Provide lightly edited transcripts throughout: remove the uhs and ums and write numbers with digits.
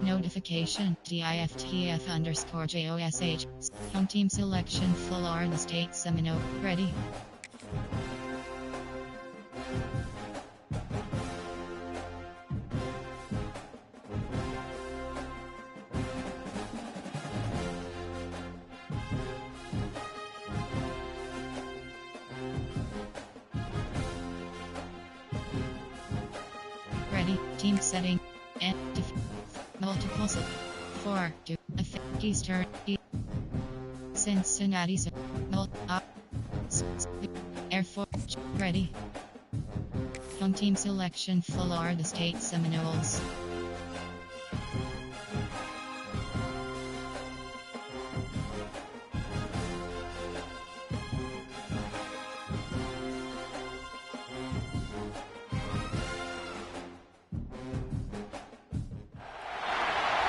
Notification DIFTF_JOSH. Home team selection Florida State Seminole. Ready. Ready. Team setting. And multiple 4 to Eastern Cincinnati Air Force. Ready. Home team selection Florida State Seminoles.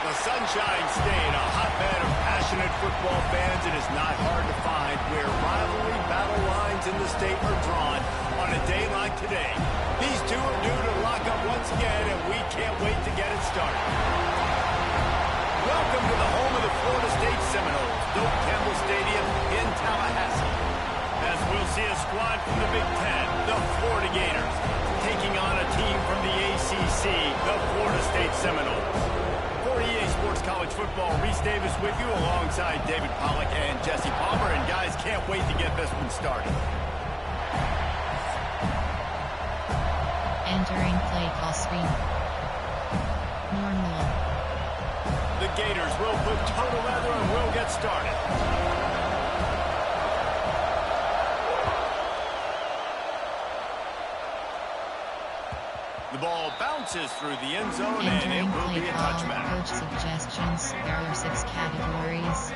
The Sunshine State, a hotbed of passionate football fans. It is not hard to find where rivalry battle lines in the state are drawn on a day like today. These two are due to lock up once again, and we can't wait to get it started. Welcome to the home of the Florida State Seminoles, Doak Campbell Stadium in Tallahassee. As we'll see a squad from the Big Ten, the Florida Gators, taking on a team from the ACC, the Florida State Seminoles. For EA Sports College Football, Reese Davis with you alongside David Pollack and Jesse Palmer. And guys, can't wait to get this one started. Entering play call screen. Normal. The Gators will put total leather and we'll get started. The ball bounces through the end zone and it will be a touchback. Coach suggestions. There are 6 categories.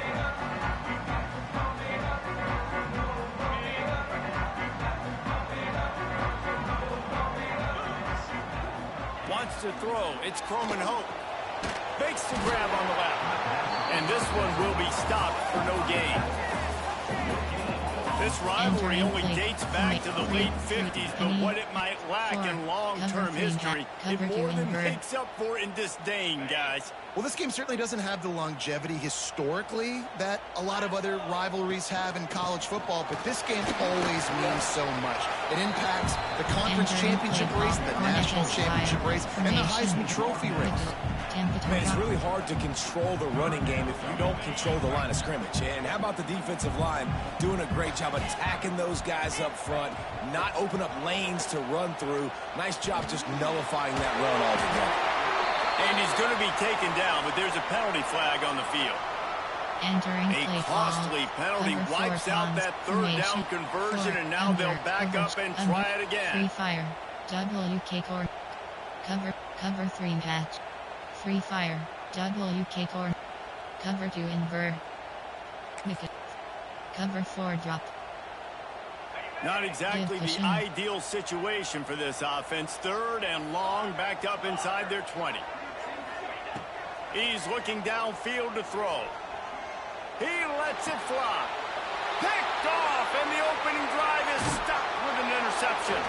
Wants to throw. It's Croman Hope. Fakes the grab on the left. And this one will be stopped for no gain. This rivalry only dates back to the late 50s, but what it might lack in long-term history, it more than makes up for in disdain, guys. Well, this game certainly doesn't have the longevity historically that a lot of other rivalries have in college football, but this game always means so much. It impacts the conference championship race, the national championship race, and the Heisman Trophy race. Man, it's really hard to control the running game if you don't control the line of scrimmage. And how about the defensive line doing a great job attacking those guys up front, not open up lanes to run through. Nice job just nullifying that run altogether. And he's going to be taken down, but there's a penalty flag on the field. Entering a costly penalty wipes out that third down conversion, and now they'll back up and try it again. Free fire. WK core. Cover 3 match. Free fire. WK core. Cover 2 invert. Cover 4 drop. Not exactly the ideal situation for this offense. Third and long, backed up inside their 20. He's looking downfield to throw. He lets it fly. Picked off, and the opening drive is stopped with an interception.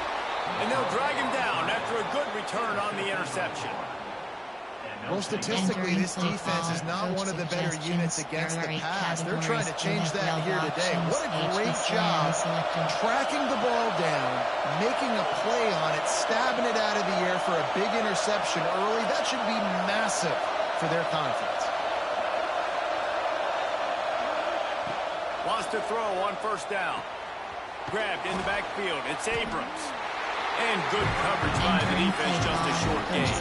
And they'll drag him down after a good return on the interception. Well, statistically, this defense is not one of the better units against the pass. They're trying to change that here today. What a great job tracking the ball down, making a play on it, stabbing it out of the air for a big interception early. That should be massive for their conference. Wants to throw on first down. Grabbed in the backfield. It's Abrams. And good coverage by the defense, just a short gain.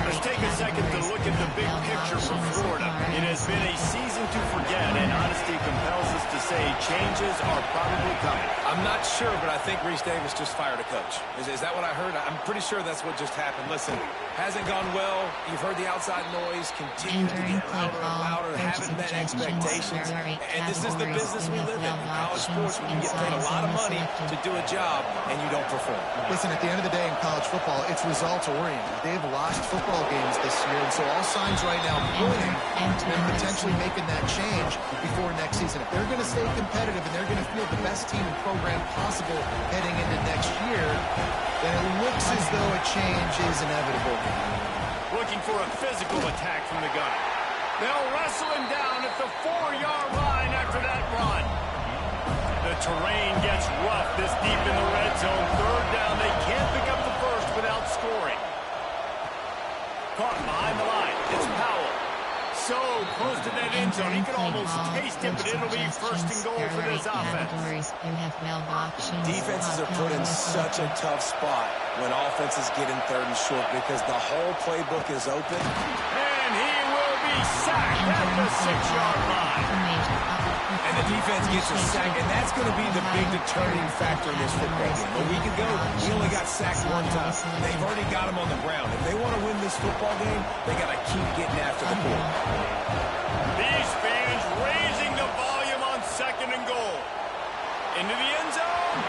Let's take a second to look at the big picture for Florida. It has been a season to forget, and honesty compels us to say changes are probably coming. I'm not sure, but I think Reese Davis just fired a coach. Is that what I heard? I'm pretty sure that's what just happened. Listen, hasn't gone well. You've heard the outside noise continue to get louder and louder. Haven't met expectations. And this is the business we live in. In college sports, when you get paid a lot of money to do a job and you don't perform. Listen, at the end of the day in college football, it's results-oriented. They've lost football games this year, and so all signs right now pointing to them potentially making that change before next season. If they're going to stay stay competitive and they're going to field the best team and program possible heading into next year, then it looks as though a change is inevitable. Looking for a physical attack from the gunner. They'll wrestle him down at the 4-yard line after that run. The terrain gets rough this deep in the red zone. Third down, they can't pick up the first without scoring. Caught behind the line. It's Powell. So close to that end zone, he can almost taste it, but it'll be first and goal for this offense. Defenses are put in such a tough spot when offenses get in third and short because the whole playbook is open. And he will be sacked at the 6-yard line. And the defense gets a sack, and that's going to be the big determining factor in this football game. A week ago, he only got sacked one time. They've already got him on the ground. If they want to win this football game, they got to keep getting after the ball. These fans raising the volume on second and goal. Into the end zone.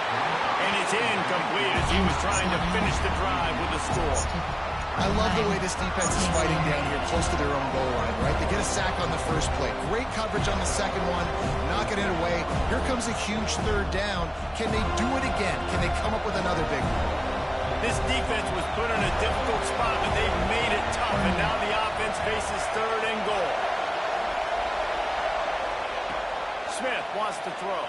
And it's incomplete as he was trying to finish the drive with a score. I love the way this defense is fighting down here close to their own goal line, right? They get a sack on the first play. Great coverage on the second one, knocking it away. Here comes a huge third down. Can they do it again? Can they come up with another big one? This defense was put in a difficult spot, but they've made it tough, and now the offense faces third and goal. Smith wants to throw.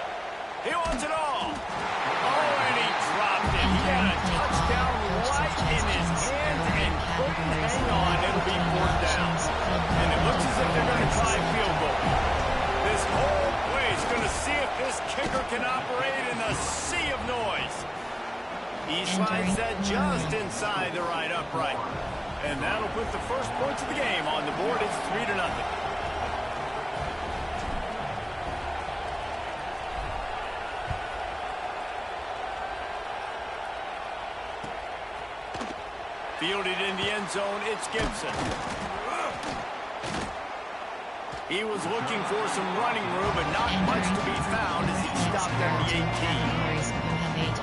He wants it all. Oh, and he dropped it. He had a touchdown right in his hands and couldn't hang on. It'll be fourth down. And it looks as if they're going to try a field goal. This whole play is going to see if this kicker can operate in a sea of noise. He slides that just inside the right upright. And that'll put the first points of the game on the board. It's 3-0. Fielded in the end zone, it's Gibson. He was looking for some running room, but not much to be found as he stopped at the 18.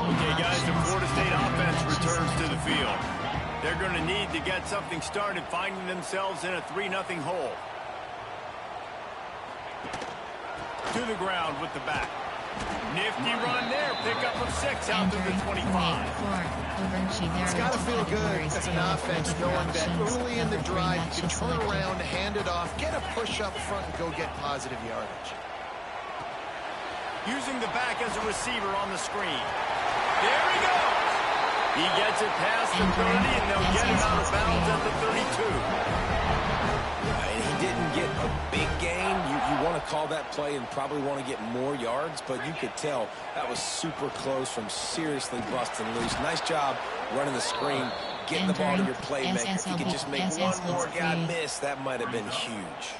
Okay, guys, the Florida State offense returns to the field. They're going to need to get something started, finding themselves in a 3-0 hole. To the ground with the back. Nifty run there. Pickup of 6 out to the 25. It's got to feel good as an offense knowing that early in the drive you can turn around, hand it off, get a push up front, and go get positive yardage. Using the back as a receiver on the screen. There he goes. He gets it past the 30, and they'll get him out of bounds at the 32. And he didn't get a big gain. You want to call that play and probably want to get more yards, but you could tell that was super close from seriously busting loose. Nice job running the screen, getting the ball to your playmaker. If you could just make one more guy miss, that might have been huge.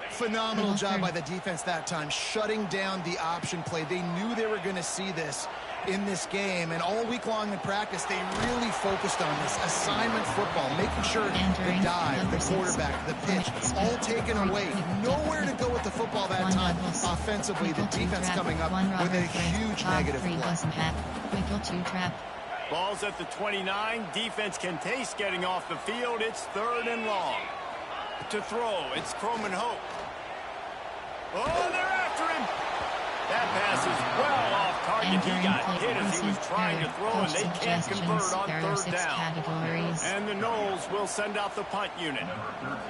Phenomenal job by the defense that time, shutting down the option play. They knew they were going to see this in this game, and all week long in practice, they really focused on this assignment football, making sure the dive, the quarterback, the pitch, all taken away. Nowhere to go with the football that time. Offensively, the defense coming up with a huge negative play. Ball's at the 29. Defense can taste getting off the field. It's third and long. To throw, it's Croman Hope. Oh, they're after him. That pass is well off target. He got hit as he was trying to throw, and they can't convert on third down. And the Noles will send out the punt unit.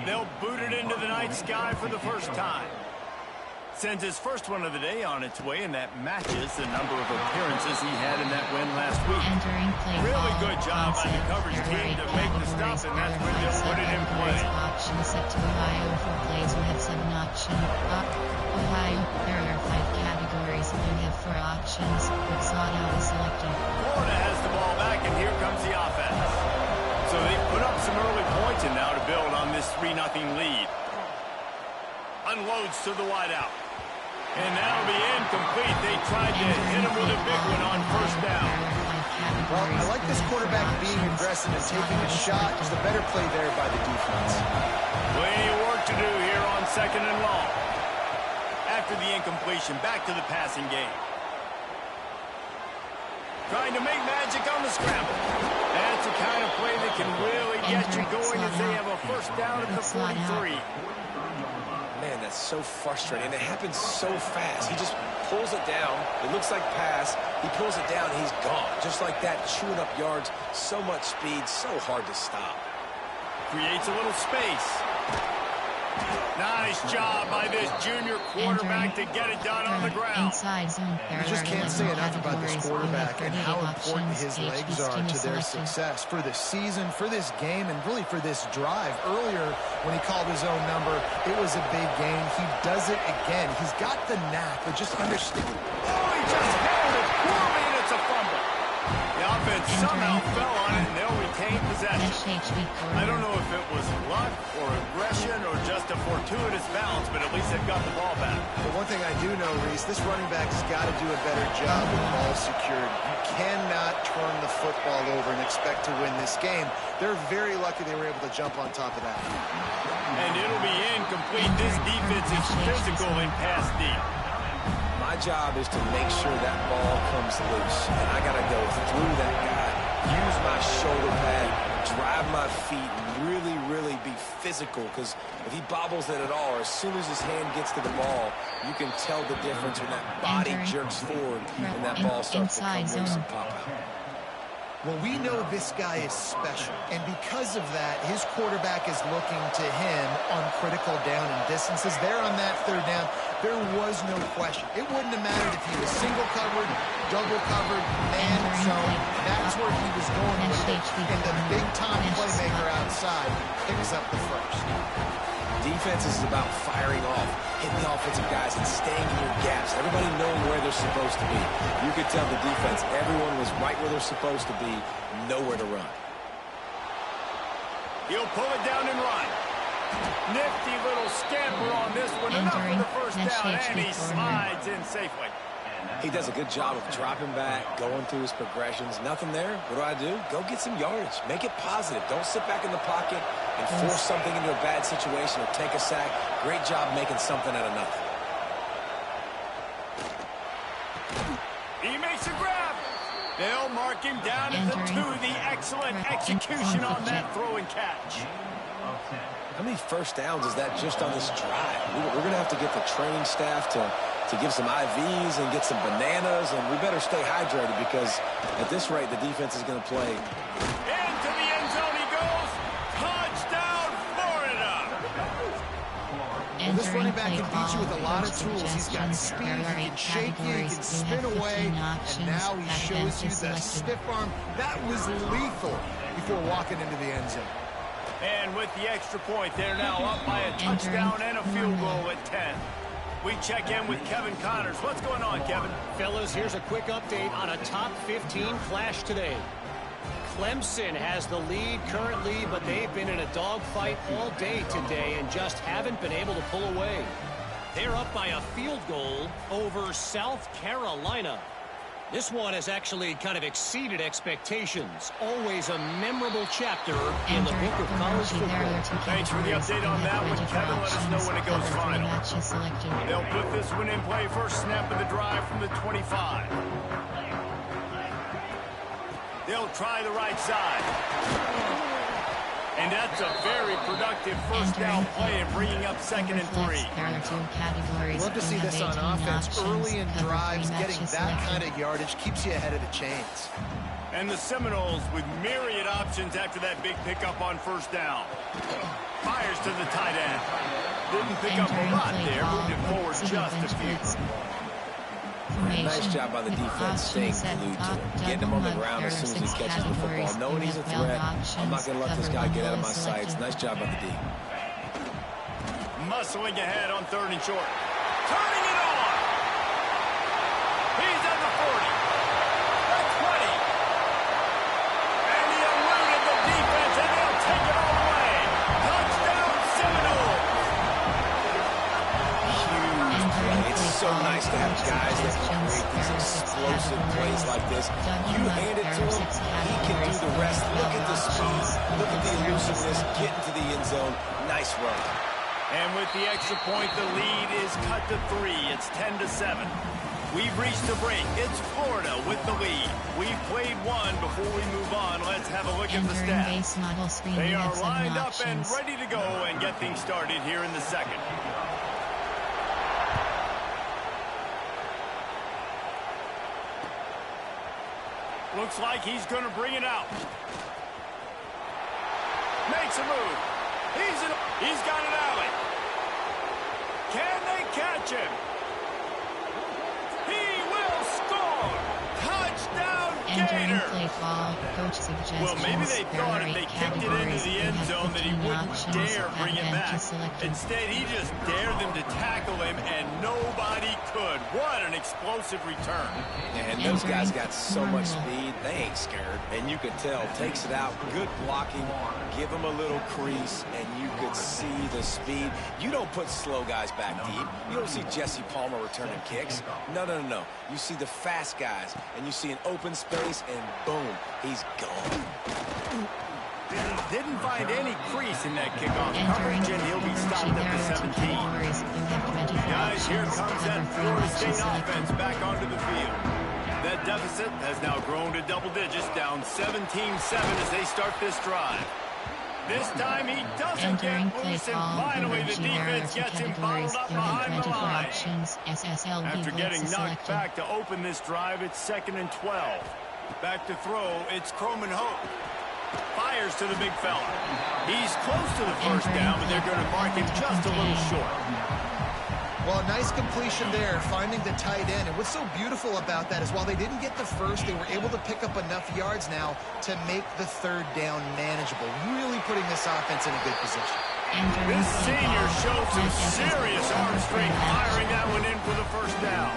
They'll boot it into the night sky for the first time. Sends his first one of the day on its way, and that matches the number of appearances he had in that win last week. Really good job by the coverage team to make the stop, and that's when they'll put it in play. Option set to Ohio for plays. We have 7 options. Ohio, there are 5 categories. We have 4 options. What's not out is selected. Florida has the ball back, and here comes the offense. So they put up some early points, and now to build on this 3-0 lead. Unloads to the wideout. And that'll be incomplete. They tried to hit him with a big one on first down. Well, I like this quarterback being aggressive and taking a shot. Just a better play there by the defense. Plenty of work to do here on second and long. After the incompletion, back to the passing game. Trying to make magic on the scramble. That's the kind of play that can really get you going as they have a first down at the 43. Man, that's so frustrating. And it happens so fast. He just pulls it down. It looks like pass. He pulls it down, he's gone. Just like that, chewing up yards. So much speed, so hard to stop. Creates a little space. Nice job by this junior quarterback to get it done on the ground. You just can't say enough about this quarterback and how important his legs are to their success for the season, for this game, and really for this drive. Earlier, when he called his own number, it was a big game. He does it again. He's got the knack, but just understand. Oh, he just held it poorly, and it's a fumble. The offense somehow fell on it, and they'll retain possession. I don't know if it was luck or aggression or just a fortuitous bounce, but at least they've got the ball back. But one thing I do know, Reese, this running back's got to do a better job with ball security. You cannot turn the football over and expect to win this game. They're very lucky they were able to jump on top of that. And it'll be incomplete. This defense is physical and pass deep. My job is to make sure that ball comes loose, and I got to go through that guy, use my shoulder pad, drive my feet, and really be physical, because if he bobbles it at all, or as soon as his hand gets to the ball, you can tell the difference when that body jerks forward and that ball starts to come loose and pop out. Well, we know this guy is special, and because of that, his quarterback is looking to him on critical down and distances. There on that third down, there was no question. It wouldn't have mattered if he was single covered, double covered, man zone. That's where he was going with it, and the big-time playmaker outside picks up the first. Defense is about firing off, hitting the offensive guys, and staying in your gaps. Everybody knowing where they're supposed to be. You could tell the defense, everyone was right where they're supposed to be, nowhere to run. He'll pull it down and run. Nifty little scamper on this one. Enough for the first down, and he slides in safely. He does a good job of dropping back, going through his progressions. Nothing there. What do? Go get some yardage. Make it positive. Don't sit back in the pocket and force something into a bad situation or take a sack. Great job making something out of nothing. He makes a grab. They'll mark him down at the 2. The excellent execution on that throw and catch. How many first downs is that just on this drive? We're going to have to get the training staff to give some IVs and get some bananas, and we better stay hydrated because at this rate, the defense is going to play. Into the end zone he goes. Touchdown, Florida. Well, this running back can beat you with a lot of tools. He's got speed, he can shake you, he can spin away, and now he shows you the stiff arm. That was lethal before walking into the end zone. And with the extra point, they're now up by a touchdown and a field goal at 10. We check in with Kevin Connors. What's going on, Kevin? Fellas, here's a quick update on a top 15 clash today. Clemson has the lead currently, but they've been in a dogfight all day today and just haven't been able to pull away. They're up by a field goal over South Carolina. This one has actually kind of exceeded expectations. Always a memorable chapter in the book of college football. Thanks for the update on that one, Kevin. Let us know when it goes final. They'll put this one in play. First snap of the drive from the 25. They'll try the right side. And that's a very productive first down play and bringing up 2nd and 3. Love to see this on offense early in drives. Getting that kind of yardage keeps you ahead of the chains. And the Seminoles with myriad options after that big pickup on first down. Fires to the tight end. Didn't pick up a lot there. Moved it forward just a few. Nice job by the defense staying glued to it. Getting him on the ground as soon as he catches the football. Knowing he's a threat, I'm not going to let this guy get out of my sights. Nice job by the D. Muscling ahead on 3rd and short. Turning it on. He's at the 40. The 20. And he eluded the defense, and they'll take it all the way. Touchdown, Seminoles. Huge play. It's so nice to have guys that can create these explosive plays like this. You hand it to him, he can do the rest. Look at the speed. Look at the elusiveness. Get into the end zone. Nice run. And with the extra point, the lead is cut to 3. It's 10-7. We've reached the break. It's Florida with the lead. We've played one. Before we move on, let's have a look at the stats. They are lined up and ready to go and get things started here in the second. Looks like he's going to bring it out. Makes a move. He's got an alley. Can they catch him? He will score. Touchdown, Entering Gator. play ball, coach suggestions. Well, maybe they thought if they kicked it into the end zone that he wouldn't dare bring it back. Instead, he just dared them to tackle him, and nobody could. What an explosive return. And those guys got so much speed, they ain't scared. And you could tell, takes it out, good blocking, give him a little crease, and you could see the speed. You don't put slow guys back deep. You don't see Jesse Palmer returning kicks. No. You see the fast guys, and you see an open space, and boom, he's gone. Didn't find any crease in that kickoff coverage, and he'll be stopped at the 17. Guys, here comes that Florida State offense back onto the field. That deficit has now grown to double digits, down 17-7 as they start this drive. This time he doesn't get loose, and finally the defense gets him bottled up behind the line. After getting knocked back to open this drive, it's 2nd and 12. Back to throw, it's Croman Hope. Fires to the big fella. He's close to the first down, but they're going to mark him just a little short. Well, nice completion there, finding the tight end. And what's so beautiful about that is while they didn't get the first, they were able to pick up enough yards now to make the 3rd down manageable, really putting this offense in a good position. This senior showed some serious arm strength, firing that one in for the first down.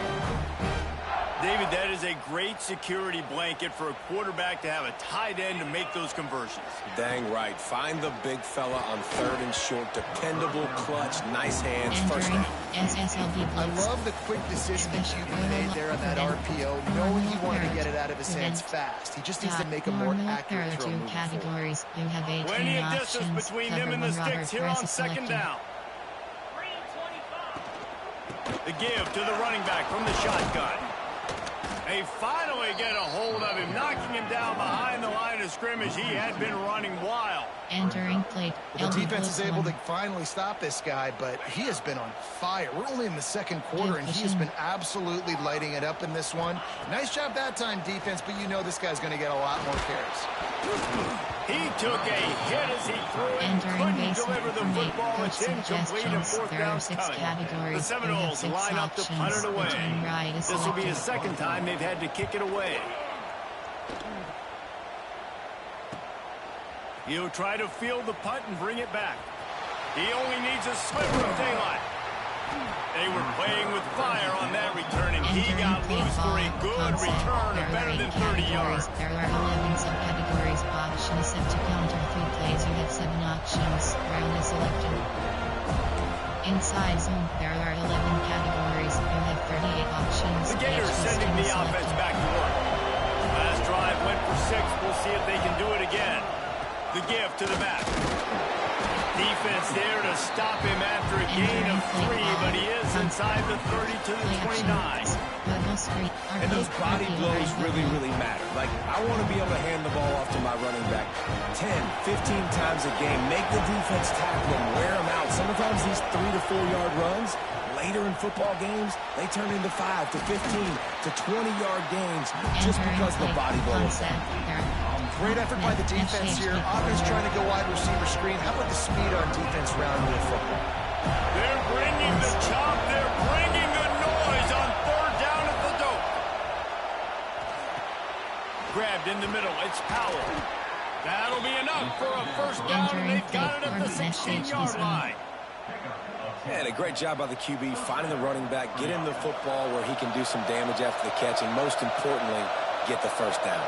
David, that is a great security blanket for a quarterback to have a tight end to make those conversions. Dang right. Find the big fella on 3rd and short. Dependable, clutch, nice hands, first down. I love the quick decision that QB made there on that RPO, knowing he wanted to get it out of his hands fast. He just needs to make a more accurate throw moving forward. Plenty of distance between him and the sticks here on 2nd down. The give to the running back from the shotgun. They finally get a hold of him, knocking him down behind the line of scrimmage. He had been running wild. Entering plate. The defense is able to finally stop this guy, but he has been on fire. We're only in the 2nd quarter, and he has been absolutely lighting it up in this one. Nice job that time, defense, but you know this guy's going to get a lot more carries. He took a hit as he threw it. Couldn't deliver the football. It's incomplete and 4th down coming. The Seminoles line up to punt it away. This will be the 2nd time they've had to kick it away. He'll try to field the punt and bring it back. He only needs a sliver of daylight. They were playing with fire on that return, and he got loose for a good return of better than 30 yards. There are 11 subcategories. Options set to counter 3 plays. You have 7 options. Round is selected. Inside zone, there are 11 categories. You have 38 options. The Gators sending the offense back to work. Last drive went for 6. We'll see if they can do it again. The give to the back. Defense there to stop him after a gain of 3, but he is inside the 30 to the 29. And those body blows really, really matter. Like, I want to be able to hand the ball off to my running back 10, 15 times a game. Make the defense tackle him, wear him out. Sometimes these 3 to 4 yard runs, later in football games, they turn into 5 to 15 to 20-yard gains just because the body blow is there. Great effort by the defense here. Offense trying to go wide receiver screen. How about the speed on defense rounding the football? They're bringing the chop. They're bringing the noise on 3rd down at the dope. Grabbed in the middle. It's Powell. That'll be enough for a first down, and they've got it at the 16-yard line. And a great job by the QB finding the running back, getting the football where he can do some damage after the catch, and most importantly, get the first down.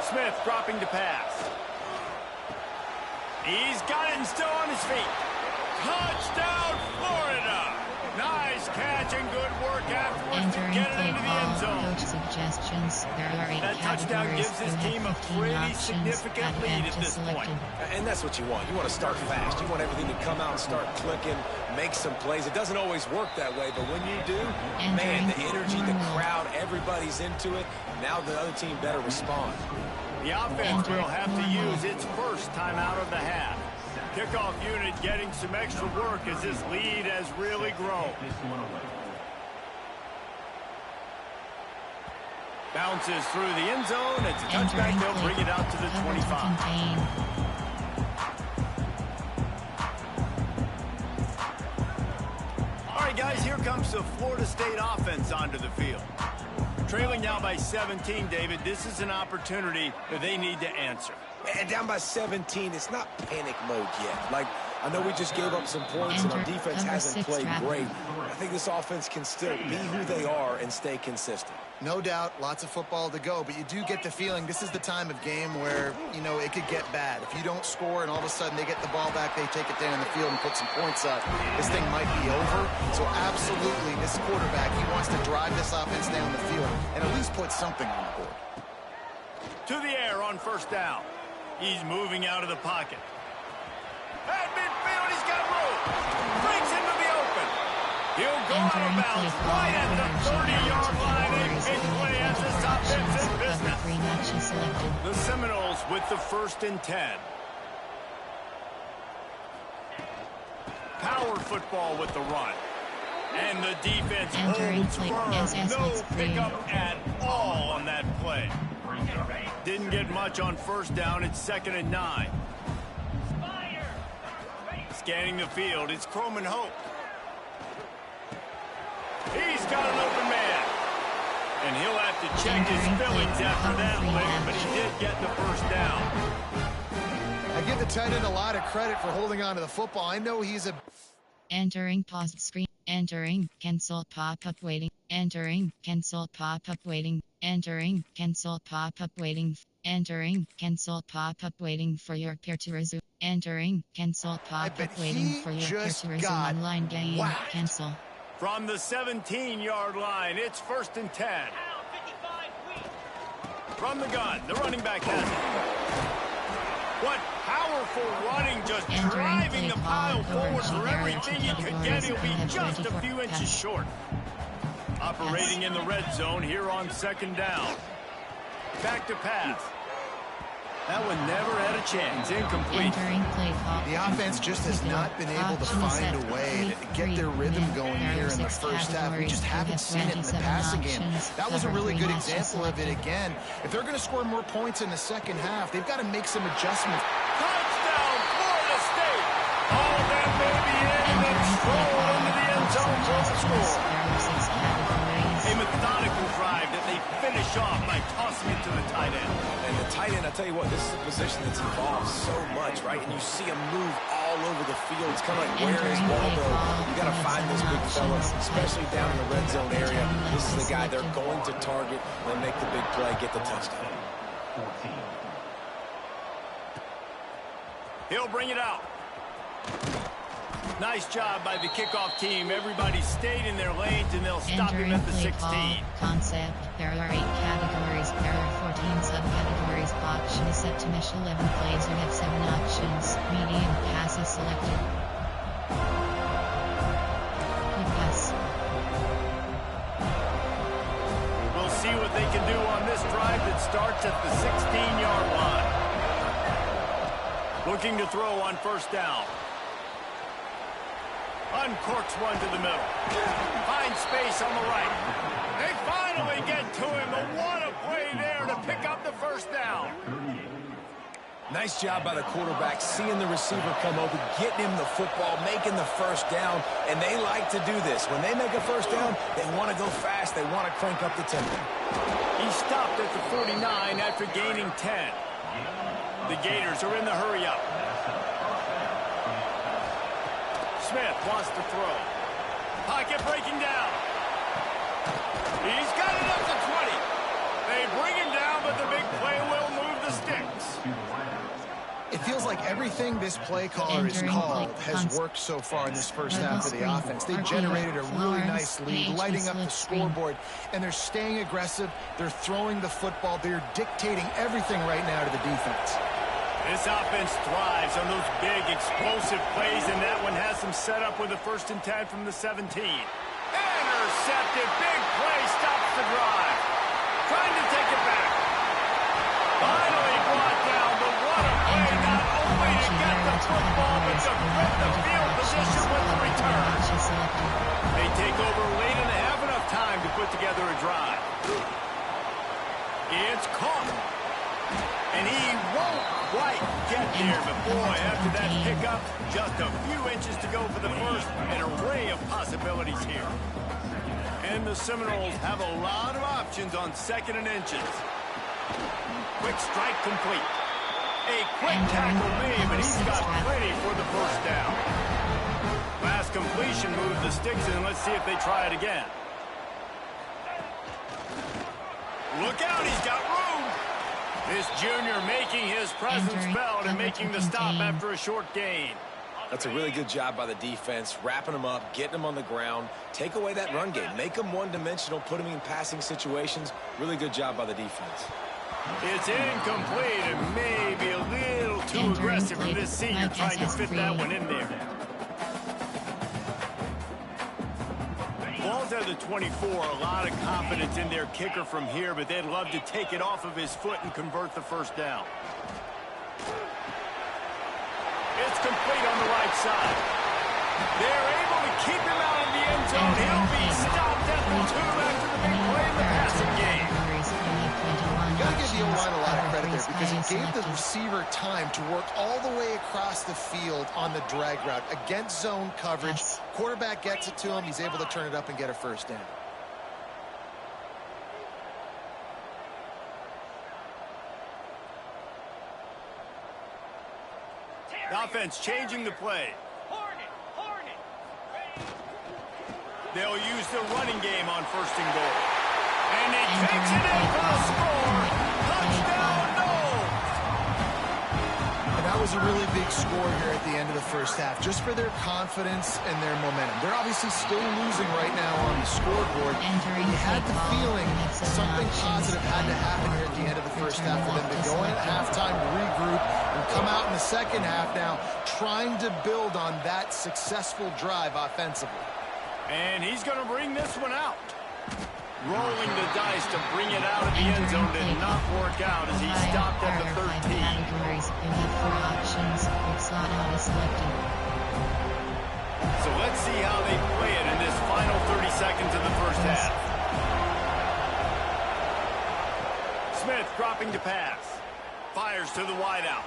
Smith dropping to pass. He's got it and still on his feet. Touchdown, Florida! Nice catch and good work afterwards to get it into the end zone. That touchdown gives his team a pretty significant lead at this point. And that's what you want. You want to start fast. You want everything to come out and start clicking, make some plays. It doesn't always work that way, but when you do, man, the energy, the crowd, everybody's into it. Now the other team better respond. The offense will have to use its first timeout of the half. Kickoff unit getting some extra work as this lead has really grown. Bounces through the end zone. It's a touchback. They'll bring it out to the 25. All right, guys, here comes the Florida State offense onto the field. Trailing now by 17, David. This is an opportunity that they need to answer. And down by 17, it's not panic mode yet. Like, I know we just gave up some points and our defense hasn't played great. I think this offense can still be who they are and stay consistent. No doubt, lots of football to go, but you do get the feeling this is the time of game where, you know, it could get bad. If you don't score and all of a sudden they get the ball back, they take it down the field and put some points up, this thing might be over. So absolutely, this quarterback, he wants to drive this offense down the field and at least put something on the board. To the air on first down. He's moving out of the pocket. At midfield, he's got room. Breaks into the open. He'll go out of bounds right at the 30-yard line. A big play as this offense in business. The Seminoles with the 1st and 10. Power football with the run. And the defense holds firm. No pickup at all on that play. Didn't get much on first down. It's 2nd and 9. Scanning the field, it's Croman Hope. He's got an open man. And he'll have to check his fillings after that play, but he did get the first down. I give the tight end a lot of credit for holding on to the football. I know he's a... Entering paused screen. Entering cancel pop-up waiting. Entering cancel pop-up waiting. Entering cancel pop-up waiting. Entering cancel pop-up waiting for your peer to resume. Entering cancel pop-up waiting for your peer to resume online game. Whacked. Cancel. From the 17-yard line, it's 1st and 10. From the gun, the running back has it. What powerful running, just driving the pile forward for everything he could get. He'll be just a few inches short. Operating in the red zone here on 2nd down. Back to pass. That one never had a chance. Incomplete. The offense just has not been able to find a way to get their rhythm going here in the first half. We just haven't seen it in the passing game. That was a really good example of it again. If they're going to score more points in the second half, they've got to make some adjustments. Touchdown, Florida State. Oh, that may be it. And then stroll into the end zone for the score. A methodical drive that they finish off by tossing it to the tight end. And the tight end, I tell you what, this is a position that's involved so much, right? And you see him move all over the field. It's kind of like, where is Waldo? You got to find this big fella, especially down in the red zone area. This is the guy they're going to target and make the big play, get the touchdown. He'll bring it out. Nice job by the kickoff team. Everybody stayed in their lanes, and they'll stop him at the 16. Concept. There are 8 categories. There are 14 subcategories. Option is set to mesh 11 plays. You have 7 options. Medium pass is selected. Quick pass. We'll see what they can do on this drive that starts at the 16-yard line. Looking to throw on first down. Uncorks one to the middle. Finds space on the right. They finally get to him. But what a play there to pick up the first down. Nice job by the quarterback, seeing the receiver come over, getting him the football, making the first down, and they like to do this. When they make a first down, they want to go fast. They want to crank up the tempo. He stopped at the 49 after gaining 10. The Gators are in the hurry-up. Smith wants to throw. Pocket breaking down. He's got it up to 20. They bring him down, but the big play will move the sticks. It feels like everything this play caller has called has worked so far in this first half of the offense. They've generated a really nice lead, lighting up the scoreboard, and they're staying aggressive. They're throwing the football. They're dictating everything right now to the defense. This offense thrives on those big, explosive plays, and that one has them set up with a 1st and 10 from the 17. Intercepted. Big play stops the drive. Trying to take it back. Finally brought down, but what a play, not only to get the football, but to flip the field position with the return. They take over late and they have enough time to put together a drive. It's caught. And he won't quite get there. But boy, after that pickup, just a few inches to go for the first. An array of possibilities here. And the Seminoles have a lot of options on 2nd and inches. Quick strike complete. A quick tackle made, but he's got plenty for the first down. Last completion moves the sticks in. Let's see if they try it again. Look out, he's got room. This junior making his presence felt and making the stop after a short gain. That's a really good job by the defense, wrapping them up, getting them on the ground. Take away that run game. Make them one-dimensional, put them in passing situations. Really good job by the defense. It's incomplete and maybe a little too aggressive from this senior trying to fit that one in there. Ball's at the 24. A lot of confidence in their kicker from here, but they'd love to take it off of his foot and convert the first down. It's complete on the right side. They're able to keep him out of the end zone. He'll be stopped at the 2 after the big play in the passing game. Got to give the O-line a lot of credit there because he gave the receiver time to work all the way across the field on the drag route against zone coverage. Quarterback gets it to him. He's able to turn it up and get a first down. The offense changing the play. They'll use the running game on 1st and goal. And he kicks it in for the score. Touchdown, Noles! And that was a really big score here at the end of the first half, just for their confidence and their momentum. They're obviously still losing right now on the scoreboard. You had the feeling something positive had to happen here at the end of the first half for them to go in at halftime, regroup, and come out in the second half now trying to build on that successful drive offensively. And he's going to bring this one out. Rolling the dice to bring it out of the end zone did not work out as he stopped at the 13. So let's see how they play it in this final 30 seconds of the first half. Smith dropping to pass. Fires to the wideout.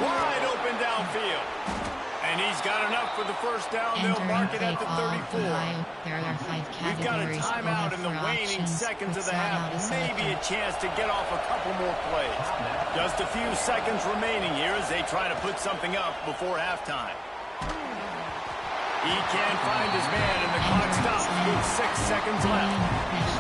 Wide open downfield. And he's got enough for the first down. They'll mark it at the 34. We've got a timeout in the waning seconds of the half. Maybe a chance to get off a couple more plays. Just a few seconds remaining here as they try to put something up before halftime. He can't find his man, and the clock stops with 6 seconds left.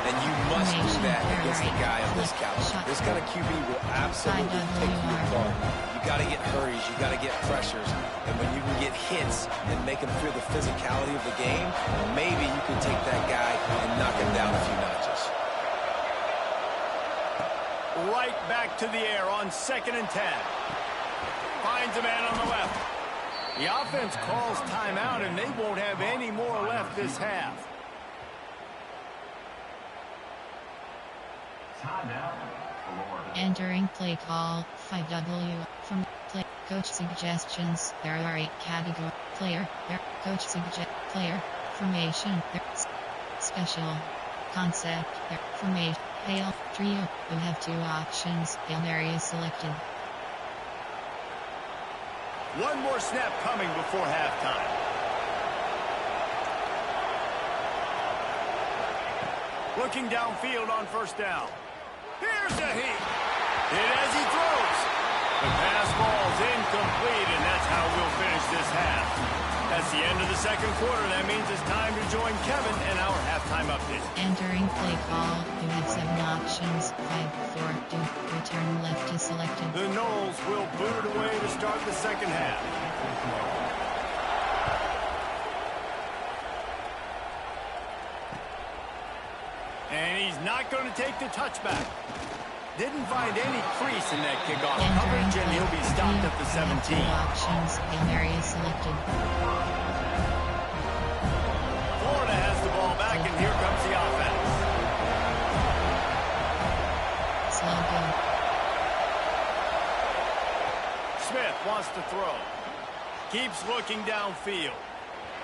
And you must do that against a guy of this caliber. This kind of QB will absolutely take you apart. You got to get hurries, you got to get pressures, and when you can get hits and make him feel the physicality of the game, maybe you can take that guy and knock him down a few notches. Right back to the air on 2nd and 10. Finds a man on the left. The offense calls timeout, and they won't have any more left this half. Entering play call 5W from play coach suggestions. There are 8 categories. Player, there, coach suggest player, formation, there, special, concept, there, formation, hail, trio. You have 2 options. Hail Mary is selected. One more snap coming before halftime. Looking downfield on 1st down. Here's a heat. Hit as he throws. The pass ball's incomplete, and that's how we'll finish this half. That's the end of the 2nd quarter. That means it's time to join Kevin and our halftime update. Entering play call. You have 7 options. 5, 4, 2. Return left is selected. The Noles will boot it away to start the 2nd half. And he's not going to take the touchback. Didn't find any crease in that kickoff coverage, and he'll be stopped at the 17. 2 options. Hail Mary is selected. Florida has the ball back, and here comes the offense. Slow go. Smith wants to throw. Keeps looking downfield.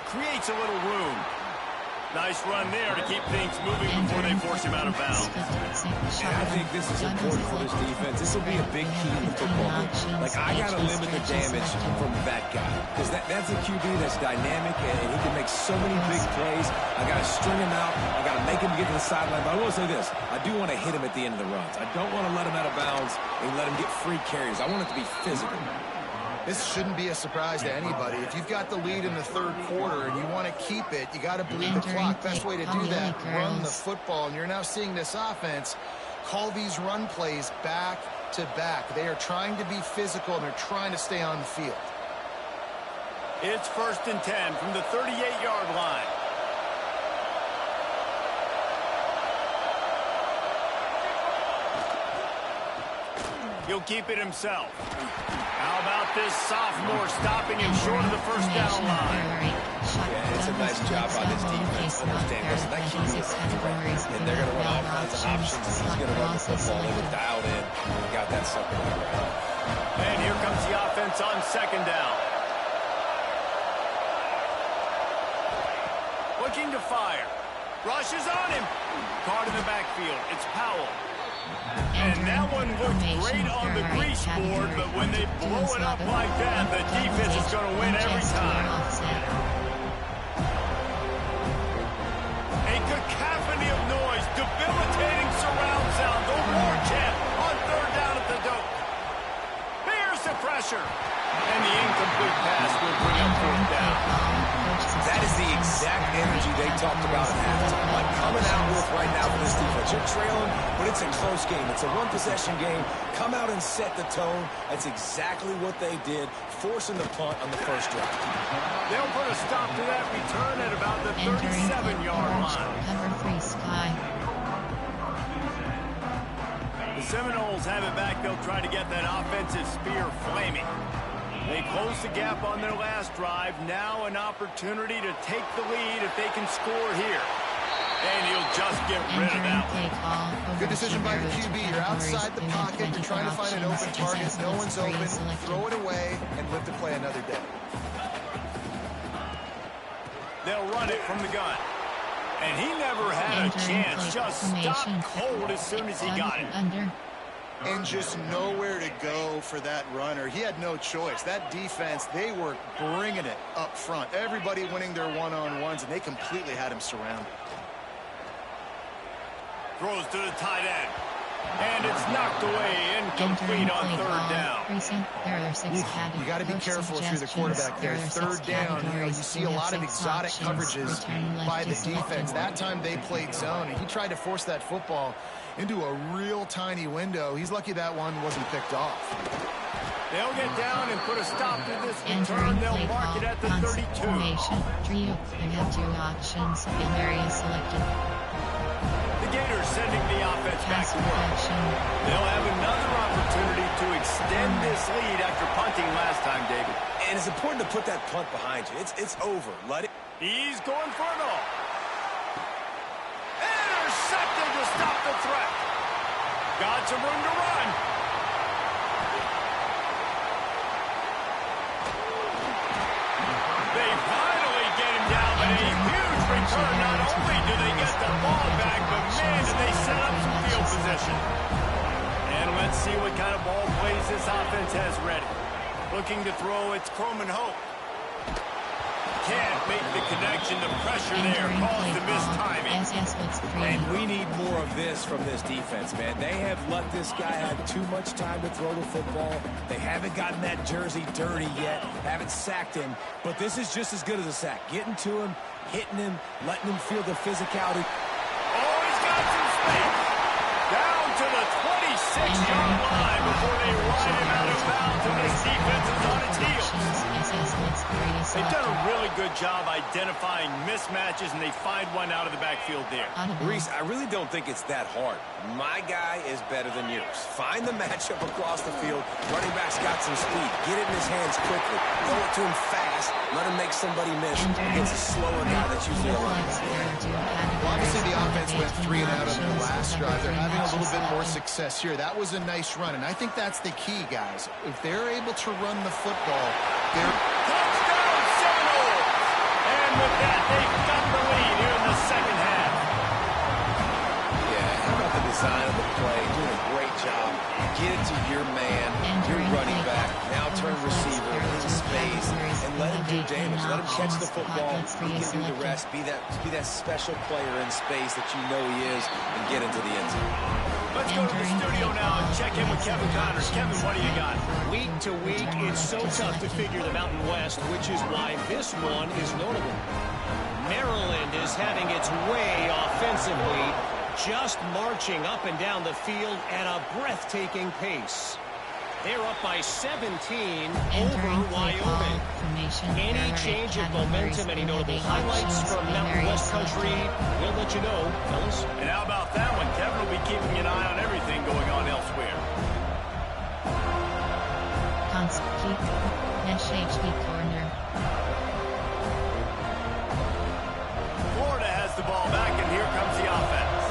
Creates a little room. Nice run there to keep things moving before they force him out of bounds. And I think this is important for this defense. This will be a big key in the football game. Like, I got to limit the damage from that guy. Because that's a QB that's dynamic, and he can make so many big plays. I got to string him out. I got to make him get to the sideline. But I will say this. I do want to hit him at the end of the runs. I don't want to let him out of bounds and let him get free carries. I want it to be physical. This shouldn't be a surprise to anybody. If you've got the lead in the third quarter and you want to keep it, you got to bleed the clock. Best way to do that, run the football. And you're now seeing this offense call these run plays back to back. They are trying to be physical, and they're trying to stay on the field. It's 1st and 10 from the 38-yard line. He'll keep it himself. How about this sophomore stopping him short of the first down line? Yeah, it's a nice job by this defense. Understand, listen, that QB is threat, and they're going to run all kinds of options. He's going to run the football. They were dialed in. Got that sucker right. And here comes the offense on 2nd down. Looking to fire. Rush is on him. Caught in the backfield. It's Powell. And that one looked great on the grease board, but when they blow it up like that, the defense is going to win every time. A cacophony of noise, debilitating surround sound. The war chant on 3rd down at the Doak. Here's the pressure. And the incomplete pass will bring up 4th down. That is the exact energy they talked about at halftime. Like coming out with right now for this defense. You're trailing, but it's a close game. It's a one-possession game. Come out and set the tone. That's exactly what they did, forcing the punt on the first drive. They'll put a stop to that return at about the 37-yard line. Cover 3 Sky. The Seminoles have it back. They'll try to get that offensive spear flaming. They closed the gap on their last drive. Now an opportunity to take the lead if they can score here. And he'll just get rid of that one. Good decision by the QB. You're outside the pocket. You're trying to find an open target. No one's open. Throw it away and live to play another day. They'll run it from the gun. And he never had a chance. Just stopped cold as soon as he got it. And just nowhere to go for that runner. He had no choice. That defense, they were bringing it up front. Everybody winning their one-on-ones, and they completely had him surrounded. Throws to the tight end. And it's knocked away, incomplete on 3rd down. There are 6 You got to be careful if you're the quarterback there. 3rd down, you see a lot of exotic coverages by the defense. That time they played zone, and he tried to force that football into a real tiny window. He's lucky that one wasn't picked off. They'll get down and put a stop to this return. They'll mark it at the 32. Trio. You have 2 options. An area selected. The Gators sending the offense back to work. They'll have another opportunity to extend this lead after punting last time, David. And it's important to put that punt behind you. It's over. Let it. He's going for it all. Intercepted to stop the threat. Got some room to run. They finally get him down, but a huge return. Not only do they get the ball back, but man, do they set up some field position. And let's see what kind of ball plays this offense has ready. Looking to throw, it's Croman Hope. Can't make the connection. The pressure there caused the missed timing. And we need more of this from this defense, man. They have let this guy have too much time to throw the football. They haven't gotten that jersey dirty yet, haven't sacked him. But this is just as good as a sack. Getting to him, hitting him, letting him feel the physicality. Oh, he's got some space. Down to the 26-yard line before they ride him out of bounds, and this defense is on its heels. They've done a really good job identifying mismatches, and they find one out of the backfield there. Reese, I really don't think it's that hard. My guy is better than yours. Find the matchup across the field. Running back's got some speed. Get it in his hands quickly. Throw it to him fast. Let him make somebody miss against a slower guy that's usually a linebacker. Well, obviously, the offense went 3 and out on their last drive. They're having a little bit more success here. That was a nice run, and I think that's the key, guys. If they're able to run the football, they're... Touchdown, Seminoles! And with that, they've got the lead here in the the second half. Yeah, how about the design of the play? Doing a great job. Get it to your man, your running back. Now turn receiver into space and let him do damage. Let him catch the football. He can do the rest. Be that special player in space that you know he is and get into the end zone. Let's go to the studio now and check in with Kevin Connors. Kevin, what do you got? Week to week, it's so tough to figure the Mountain West, which is why this one is notable. Maryland is having its way offensively, just marching up and down the field at a breathtaking pace. They're up by 17 over Wyoming. Any change of momentum, any notable highlights from Mountain West Country, we'll let you know, fellas. And how about that one? Kevin will be keeping an eye on everything going on elsewhere. SHB corner. Florida has the ball back, and here comes the offense.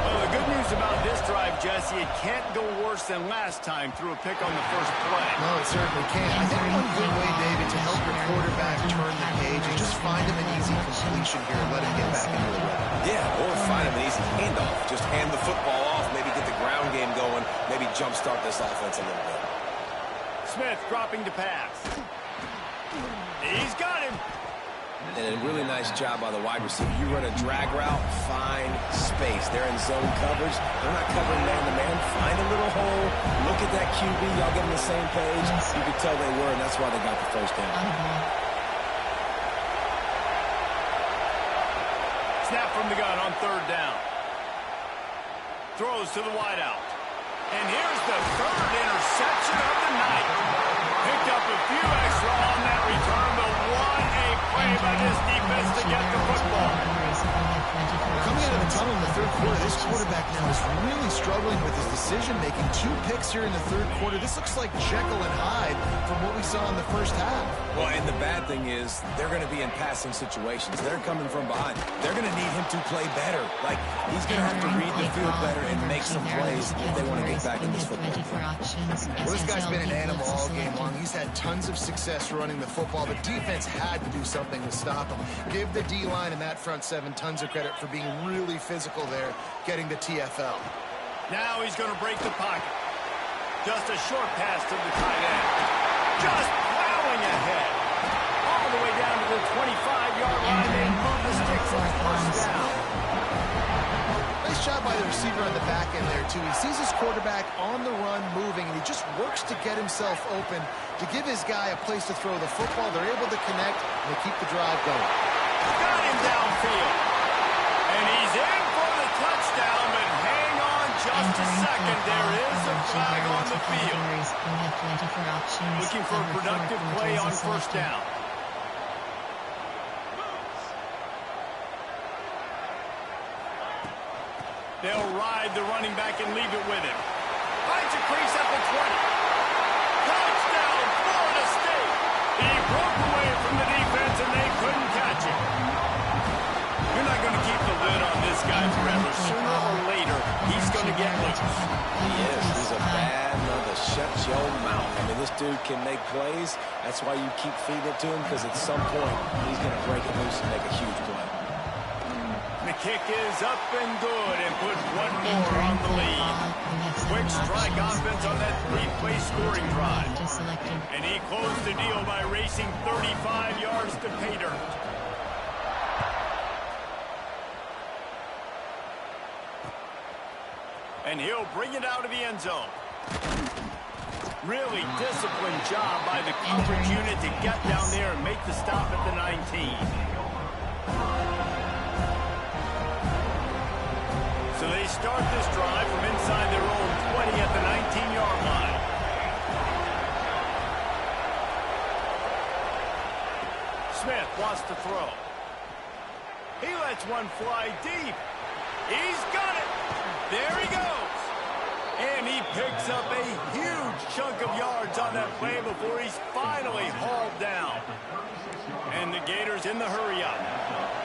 Well, the good news about this drive, Jesse, it can't go worse than last time through a pick on the first play. No, it certainly can't. I think one good way, David, to help your quarterback turn the page is just find him an easy completion here and let him get back into the rhythm. Yeah, or find him an easy handoff. Just hand the football off, maybe get the ground game going, maybe jumpstart this offense a little bit. Smith dropping to pass. He's got him. And a really nice job by the wide receiver. You run a drag route, find space. They're in zone coverage. They're not covering man-to-man. Find a little hole. Look at that QB. Y'all get on the same page. You could tell they were, and that's why they got the first down. Snap from the gun on third down. Throws to the wideout. And here's the third interception of the night. Picked up a few extra on that return, but what a play by this defense to get the football. Coming out of the tunnel in the third quarter, this quarterback now is really struggling with his decision-making. 2 picks here in the third quarter. This looks like Jekyll and Hyde from what we saw in the first half. Well, and the bad thing is they're going to be in passing situations. They're coming from behind. They're going to need him to play better. Like, he's going to have to read the field better and make some plays if they want to get back in this football. Well, this guy's been an animal all game long. He's had tons of success running the football. The defense had to do something to stop him. Give the D-line and that front 7 tons of credit for being really physical there, getting the TFL. Now he's going to break the pocket. Just a short pass to the tight end. Just plowing ahead. All the way down to the 25-yard line. They move the sticks for first down. Nice job by the receiver on the back end there, too. He sees his quarterback on the run moving, and he just works to get himself open to give his guy a place to throw the football. They're able to connect, and they keep the drive going. Got him downfield. And he's in for the touchdown, but hang on just a second. There is a flag on the field. Looking for a productive play on first down. They'll ride the running back and leave it with him. Finds a crease at the 20. Touchdown, Florida State. He broke away from the defense, and they couldn't catch him. You're not going to keep the lid on this guy forever. Sooner or later, he's going to get loose. He is. He's a bad mother. Shut your mouth. I mean, this dude can make plays. That's why you keep feeding it to him, because at some point, he's going to break it loose and make a huge play. The kick is up and good and put one more on the lead. Quick strike offense on that 3-play scoring drive. And he closed the deal by racing 35 yards to pay dirt. And he'll bring it out of the end zone. Really disciplined job by the coverage unit to get down there and make the stop at the 19. So they start this drive from inside their own 20 at the 19-yard line. Smith wants to throw. He lets one fly deep. He's got it. There he goes. And he picks up a huge chunk of yards on that play before he's finally hauled down. And the Gators in the hurry-up.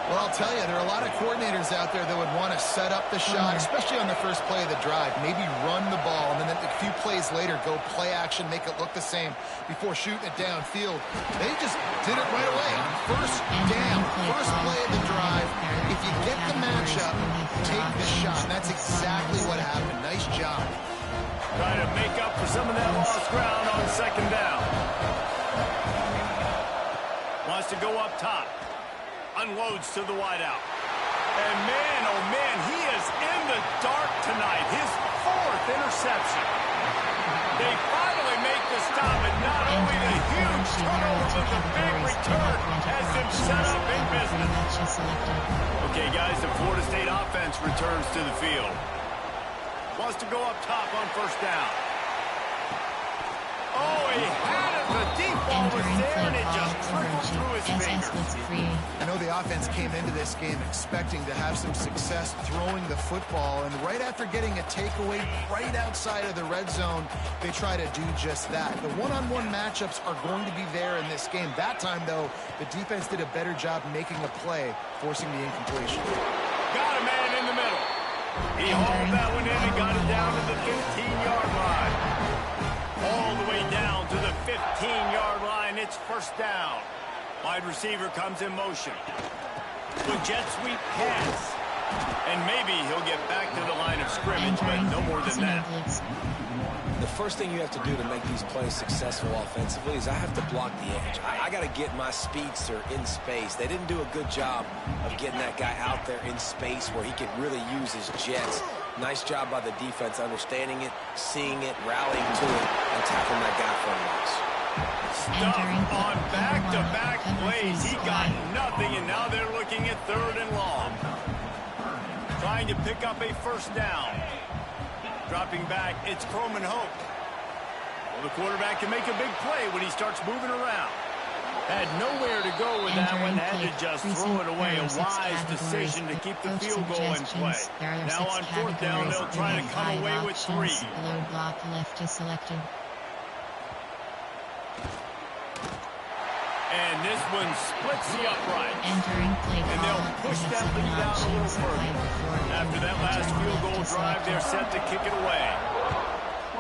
Well, I'll tell you, there are a lot of coordinators out there that would want to set up the shot, especially on the first play of the drive. Maybe run the ball, and then a few plays later, go play action, make it look the same before shooting it downfield. They just did it right away. First down, first play of the drive. If you get the matchup, take the shot. And that's exactly what happened. Nice job. Trying to make up for some of that lost ground on second down. Wants to go up top. Unloads to the wideout. And man, oh man, he is in the dark tonight. His 4th interception. They finally make the stop, and not only the huge turnover, but the big return has them set up in business. Okay, guys, the Florida State offense returns to the field. Wants to go up top on first down. Oh, he had it. The deep ball was there, and it just trickled through his fingers. I know the offense came into this game expecting to have some success throwing the football, and right after getting a takeaway right outside of the red zone, they try to do just that. The one-on-one matchups are going to be there in this game. That time, though, the defense did a better job making a play, forcing the incompletion. Got a man in the middle. He hauled that one in and got it down to the 15-yard line. All the way down to the 15-yard line. It's first down. Wide receiver comes in motion. The jet sweep pass. And maybe he'll get back to the line of scrimmage, but no more than that. The first thing you have to do to make these plays successful offensively is I have to block the edge. I got to get my speedster in space. They didn't do a good job of getting that guy out there in space where he could really use his jets. Nice job by the defense understanding it, seeing it, rallying to it, and tackling that guy for a loss. Stuff on back-to-back plays. He got nothing, and now they're looking at 3rd and long. Trying to pick up a first down. Dropping back, it's Croman Hope. Well, the quarterback can make a big play when he starts moving around. Had nowhere to go with that one, had to just throw it away. A wise decision to keep the field goal in play. Now on 4th down, they'll try to come away with 3. Below block left is selected. And this one splits the upright. Entering play and they'll push that lead out a little further. After that last field goal drive, they're set to kick it away.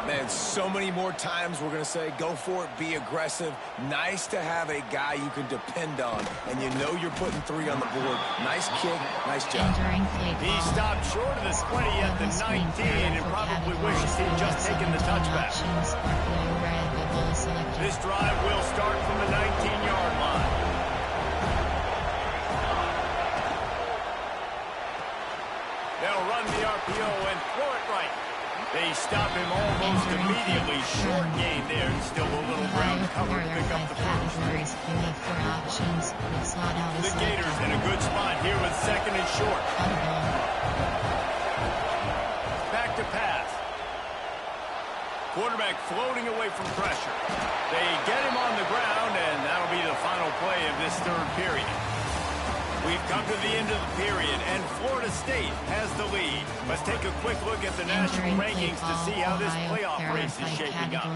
Man, so many more times we're going to say, go for it, be aggressive. Nice to have a guy you can depend on, and you know you're putting 3 on the board. Nice kick, nice job. He stopped short of the 20 at the 19 and probably wishes he'd just taken the touchback. This drive will start from the 19-yard line. They'll run the RPO and throw it right. They stop him almost immediately. Short gain there. Still a little ground cover to pick up the first. The Gators in a good spot here with 2nd and short. Back to pass. Quarterback floating away from pressure. They get him on the ground, and that'll be the final play of this 3rd period. We've come to the end of the period, and Florida State has the lead. Let's take a quick look at the national rankings to see how this playoff race is shaping up.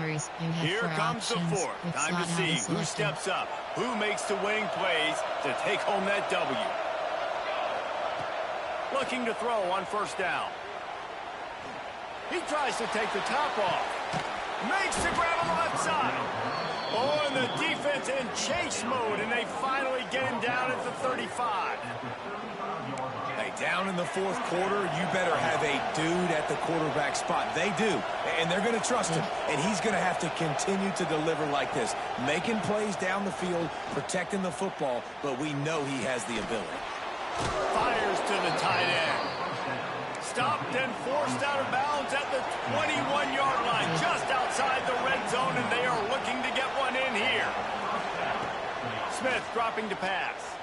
Here comes the 4th. Time to see who steps up, who makes the winning plays to take home that W. Looking to throw on first down. He tries to take the top off. Makes the grab on the left side. Oh, and the defense in chase mode, and they finally get him down at the 35. Hey, down in the 4th quarter, you better have a dude at the quarterback spot. They do, and they're going to trust him, and he's going to have to continue to deliver like this, making plays down the field, protecting the football, but we know he has the ability. Fires to the tight end. Stopped and forced out of bounds at the 21-yard line, just outside the red zone, and they are looking to get one in here. Smith dropping to pass.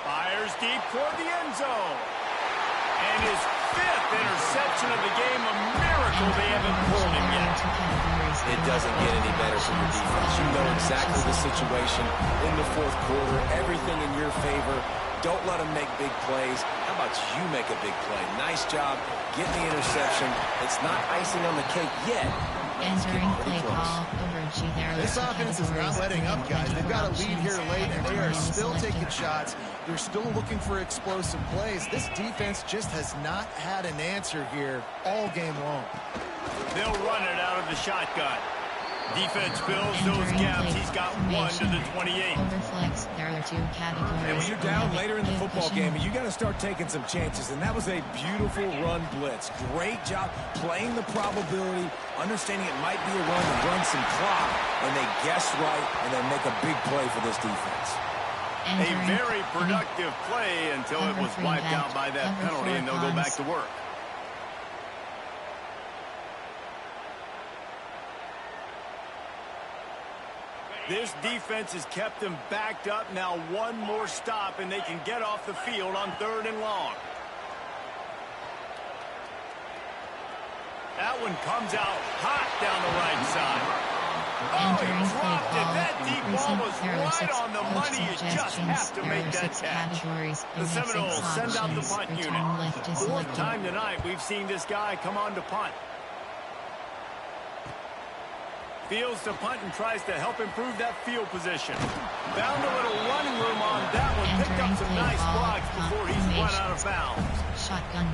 Fires deep toward the end zone. And his 5th interception of the game, a miracle they haven't pulled him yet. It doesn't get any better for your defense. You know exactly the situation in the 4th quarter, everything in your favor. Don't let them make big plays. How about you make a big play? Nice job. Get the interception. It's not icing on the cake yet. Entering play call over G This offense is not letting up, guys. They've got a lead here late, and they are still taking shots. They're still looking for explosive plays. This defense just has not had an answer here all game long. They'll run it out of the shotgun. Defense fills those gaps. He's got one to the 28. Overflex, there are two categories. And when you're down later in the football game, you got to start taking some chances. And that was a beautiful run blitz. Great job playing the probability, understanding it might be a run and run some clock. And they guess right, and they make a big play for this defense. A very productive play until it was wiped out by that penalty, and they'll go back to work. This defense has kept them backed up. Now one more stop, and they can get off the field on 3rd and long. That one comes out hot down the right side. Oh, he dropped it. That deep ball was right on the money. You just have to make that catch. The Seminoles send out the punt unit. 4th time tonight we've seen this guy come on to punt. Fields to punt and tries to help improve that field position. Found a little running room on that one. Picked up some nice blocks before he's run out of bounds. Shotgun.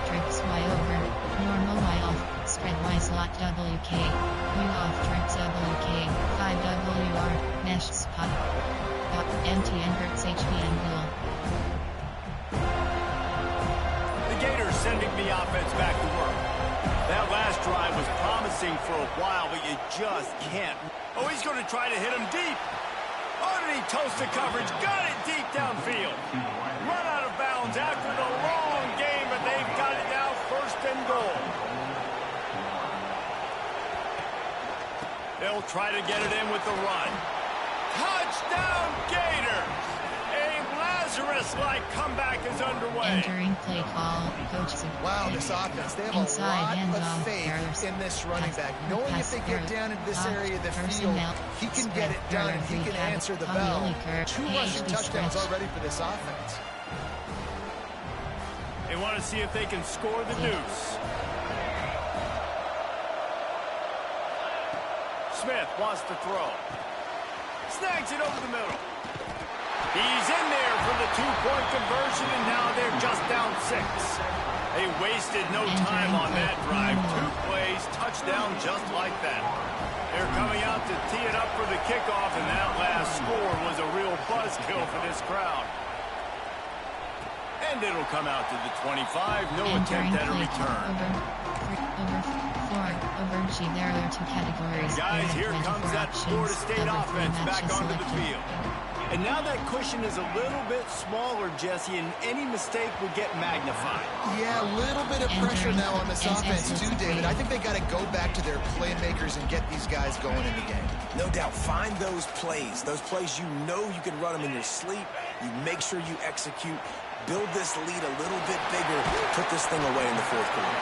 Tricks Y over. Normal Y off. Spread Y slot WK. U off tricks WK. 5WR. Mesh spot. MT inverts HPN wheel. Gators sending the offense back to work. That last drive was promising for a while, but you just can't. Oh, he's going to try to hit him deep. Underneath toast the coverage. Got it deep downfield. Run out of bounds after the long game, but they've got it now 1st and goal. They'll try to get it in with the run. Touchdown Gators! Lazarus-like comeback is underway. Entering play call, Coach. Wow, this offense, they have a lot of faith in this running back. Knowing if they get down into this area of the field, he can get it done and he can answer the bell. 2 rushing touchdowns already for this offense. They want to see if they can score the deuce. Smith wants to throw. Snags it over the middle. He's in there for the 2-point conversion, and now they're just down 6. They wasted no time on that drive. 2 plays, touchdown just like that. They're coming out to tee it up for the kickoff, and that last score was a real buzzkill for this crowd. And it'll come out to the 25. No attempt at a return. There are 2 categories. Guys, here comes that Florida State offense back onto the field. And now that cushion is a little bit smaller, Jesse, and any mistake would get magnified. Yeah, a little bit of pressure now on this offense too, David. I think they got to go back to their playmakers and get these guys going in the game. No doubt. Find those plays you know you can run them in your sleep. You make sure you execute. Build this lead a little bit bigger. Put this thing away in the 4th quarter.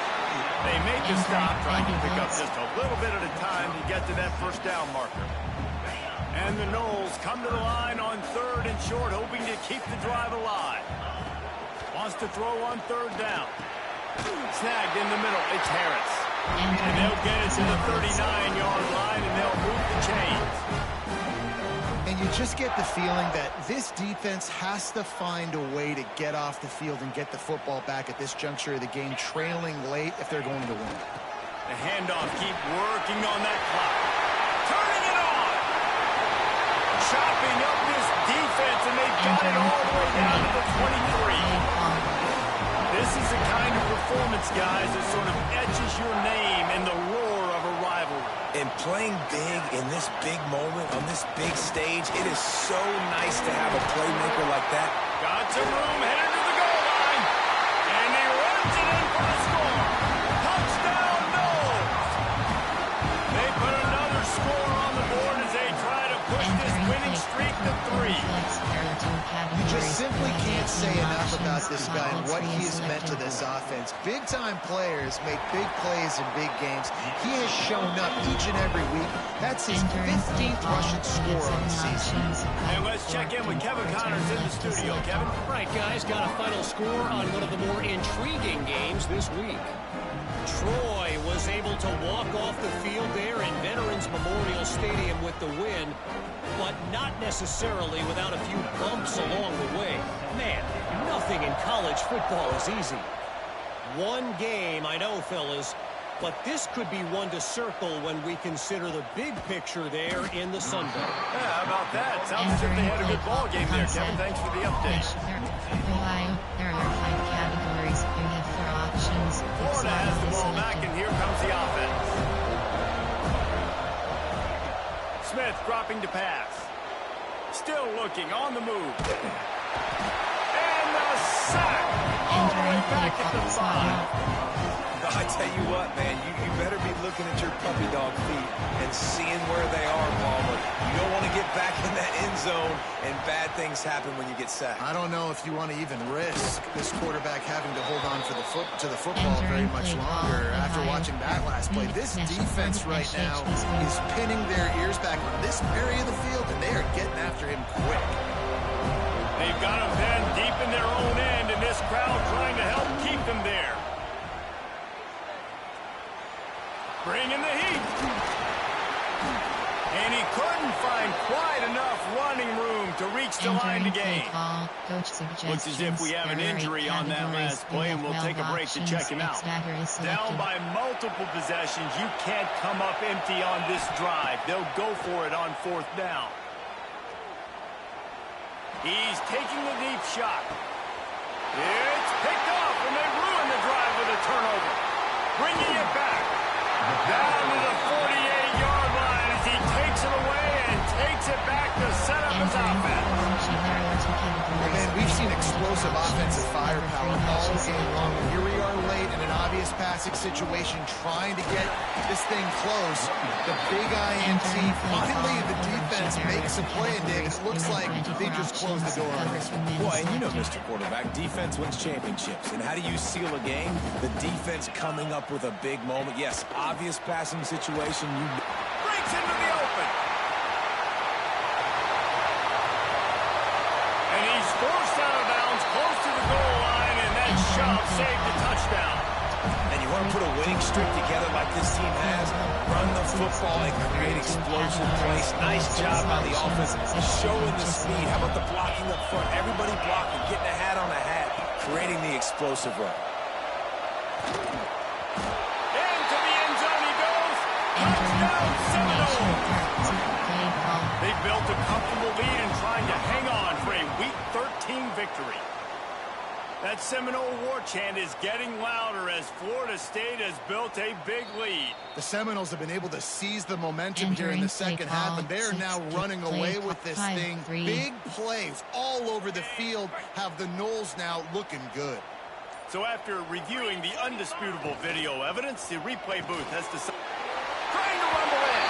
They make the stop, trying to pick up just a little bit at a time to get to that 1st down marker. And the Noles come to the line on 3rd and short, hoping to keep the drive alive. Wants to throw on 3rd down. Snagged in the middle. It's Harris. And they'll get it to the 39-yard line, and they'll move the chains. And you just get the feeling that this defense has to find a way to get off the field and get the football back at this juncture of the game, trailing late if they're going to win. The handoff, keep working on that clock. Turning it on! Chopping up this defense, and they've got it all the way down to the 23. This is the kind of performance, guys, that sort of etches your name in the roar of a rivalry. And playing big in this big moment, on this big stage, it is so nice to have a playmaker like that. Got some room, headed to the goal line. And he runs it in for the score. Touchdown, Noles! They put another score on the board as they try to push this winning streak to 3. You just simply can't say enough about this guy and what he has meant to this offense. Big-time players make big plays in big games. He has shown up each and every week. That's his 15th rushing score on the season. And let's check in with Kevin Connors in the studio. Kevin? Right, guys, got a final score on one of the more intriguing games this week. Troy was able to walk off the field there in Veterans Memorial Stadium with the win, but not necessarily without a few bumps along the way. Man, nothing in college football is easy. One game, I know, fellas, but this could be one to circle when we consider the big picture there in the Sun Belt. Yeah, how about that? Sounds as if they had a good ball game there, Kevin. Thanks for the update. Ohio, there are 5 categories. You have 4 options. Florida has the ball back, and here comes the offense. Smith dropping to pass. Still looking, on the move. And the sack. All the way back at the 5. I tell you what, man, you better be looking at your puppy dog feet and seeing where they are, Palmer. You don't want to get back in that end zone, and bad things happen when you get sacked. I don't know if you want to even risk this quarterback having to hold on for the football very much longer after watching that last play. This defense right now is pinning their ears back on this area of the field, and they are getting after him quick. They've got him then deep in their own end, and this crowd trying to help keep them there. Bringing the heat. And he couldn't find quite enough running room to reach the line to gain. Looks as if we have an injury on that last play, and we'll take a break to check him out. Down by multiple possessions, you can't come up empty on this drive. They'll go for it on 4th down. He's taking the deep shot. It's picked off, and they ruin the drive with a turnover. Bringing it back. Down to the 48-yard line as he takes it away and takes it back to set up his offense. Man, we've seen explosive offensive firepower all game long. Here we are late in an obvious passing situation, trying to get this thing close. The big INT. Finally, the defense makes a play, and David, it looks like they just closed the door on this one. Boy, and you know, Mr. Quarterback, defense wins championships. And how do you seal a game? The defense coming up with a big moment. Yes, obvious passing situation. You breaks into the open. And he's forced out of bounds close to the goal line, and that shove saved the touchdown. And you want to put a winning streak together like this team has, run the football and create explosive plays. Nice job by the offense, showing the speed. How about the blocking up front? Everybody blocking, getting a hat on a hat, creating the explosive run. Into the end zone he goes. Touchdown, Seminoles. They built a comfortable lead and trying to hang on for a Week 13 victory. That Seminole war chant is getting louder as Florida State has built a big lead. The Seminoles have been able to seize the momentum here in the second half, and they're now running away with this thing. Big plays all over the field have the Noles now looking good. So after reviewing the undisputable video evidence, the replay booth has decided. Trying to rumble in.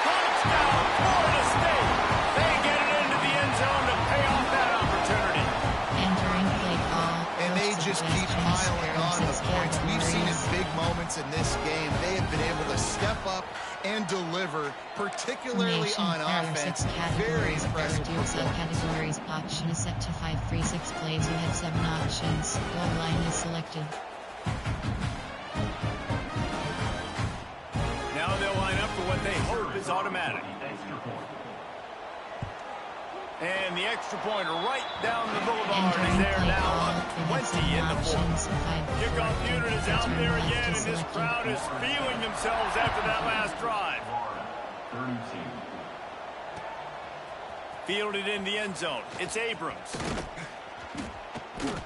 Touchdown, Florida State. They get it into the end zone to pay off that opportunity. And they just keep piling on the points. We've seen in big moments in this game, they have been able to step up and deliver, particularly on offense. Very impressive. Categories. Option is set to 5 free 6 plays. You have 7 options. Goal line is selected. Now they'll line up for what they hope is automatic. And the extra point right down the boulevard is there now up 20 in the 4th. Kickoff unit is out there again, and this crowd is feeling themselves after that last drive. Fielded in the end zone. It's Abrams.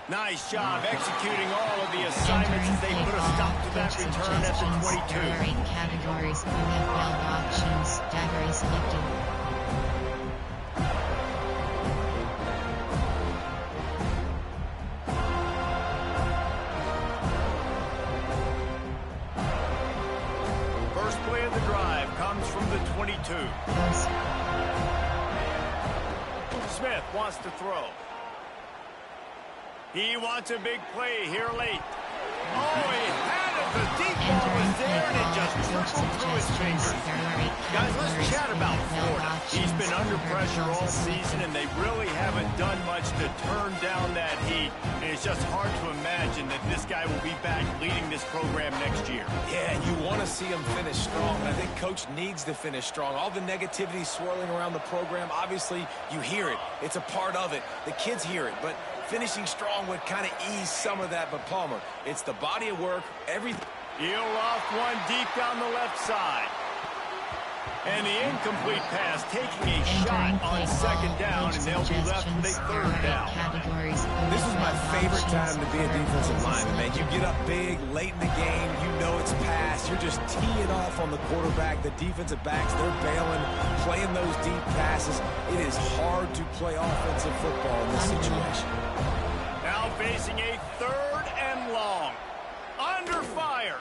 Nice job executing all of the assignments as they put a stop to that return at the 22. There are 8 categories. You have 12 options. Dagger is selected. First play of the drive comes from the 22. Smith wants to throw. He wants a big play here late. Oh, he had it. The deep ball was there, and it just Coach suggestions. Guys, let's chat about Florida. He's been under pressure all season, and they really haven't done much to turn down that heat. And it's just hard to imagine that this guy will be back leading this program next year. Yeah, and you want to see him finish strong, and I think Coach needs to finish strong. All the negativity swirling around the program, obviously, you hear it. It's a part of it. The kids hear it, but finishing strong would kind of ease some of that. But Palmer, it's the body of work, everything. He'll loft one deep down the left side. And the incomplete pass taking a shot on second down, and they'll be left with a third down. This is my favorite time to be a defensive lineman, man. You get up big, late in the game, you know it's pass. You're just teeing off on the quarterback. The defensive backs, they're bailing, playing those deep passes. It is hard to play offensive football in this situation. Now facing a third and long. Under fire.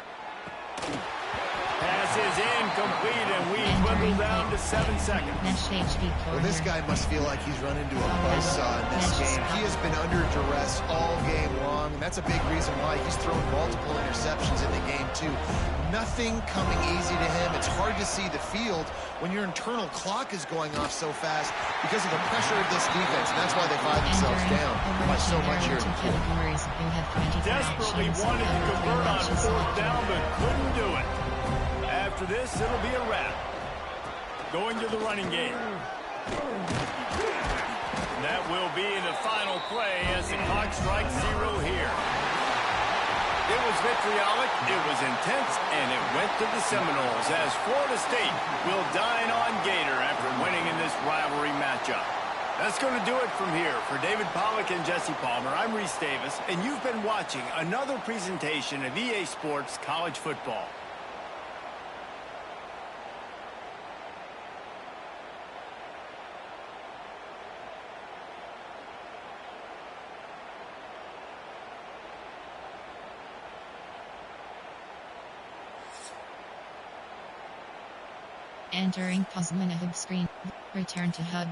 Pass is incomplete, and we dwindle down to 7 seconds. Well, this guy must feel like he's run into a buzzsaw in this game. He has been under duress all game long, and that's a big reason why he's thrown multiple interceptions in the game, too. Nothing coming easy to him. It's hard to see the field when your internal clock is going off so fast because of the pressure of this defense, and that's why they find themselves down by so much here in the fourth. Desperately wanted to convert on fourth down, but couldn't do it. After this, it'll be a wrap. Going to the running game. That will be the final play as the clock strikes 0 here. It was vitriolic, it was intense, and it went to the Seminoles as Florida State will dine on Gator after winning in this rivalry matchup. That's going to do it from here. For David Pollack and Jesse Palmer, I'm Reese Davis, and you've been watching another presentation of EA Sports College Football. Entering Cosmina Hub screen. Return to Hub.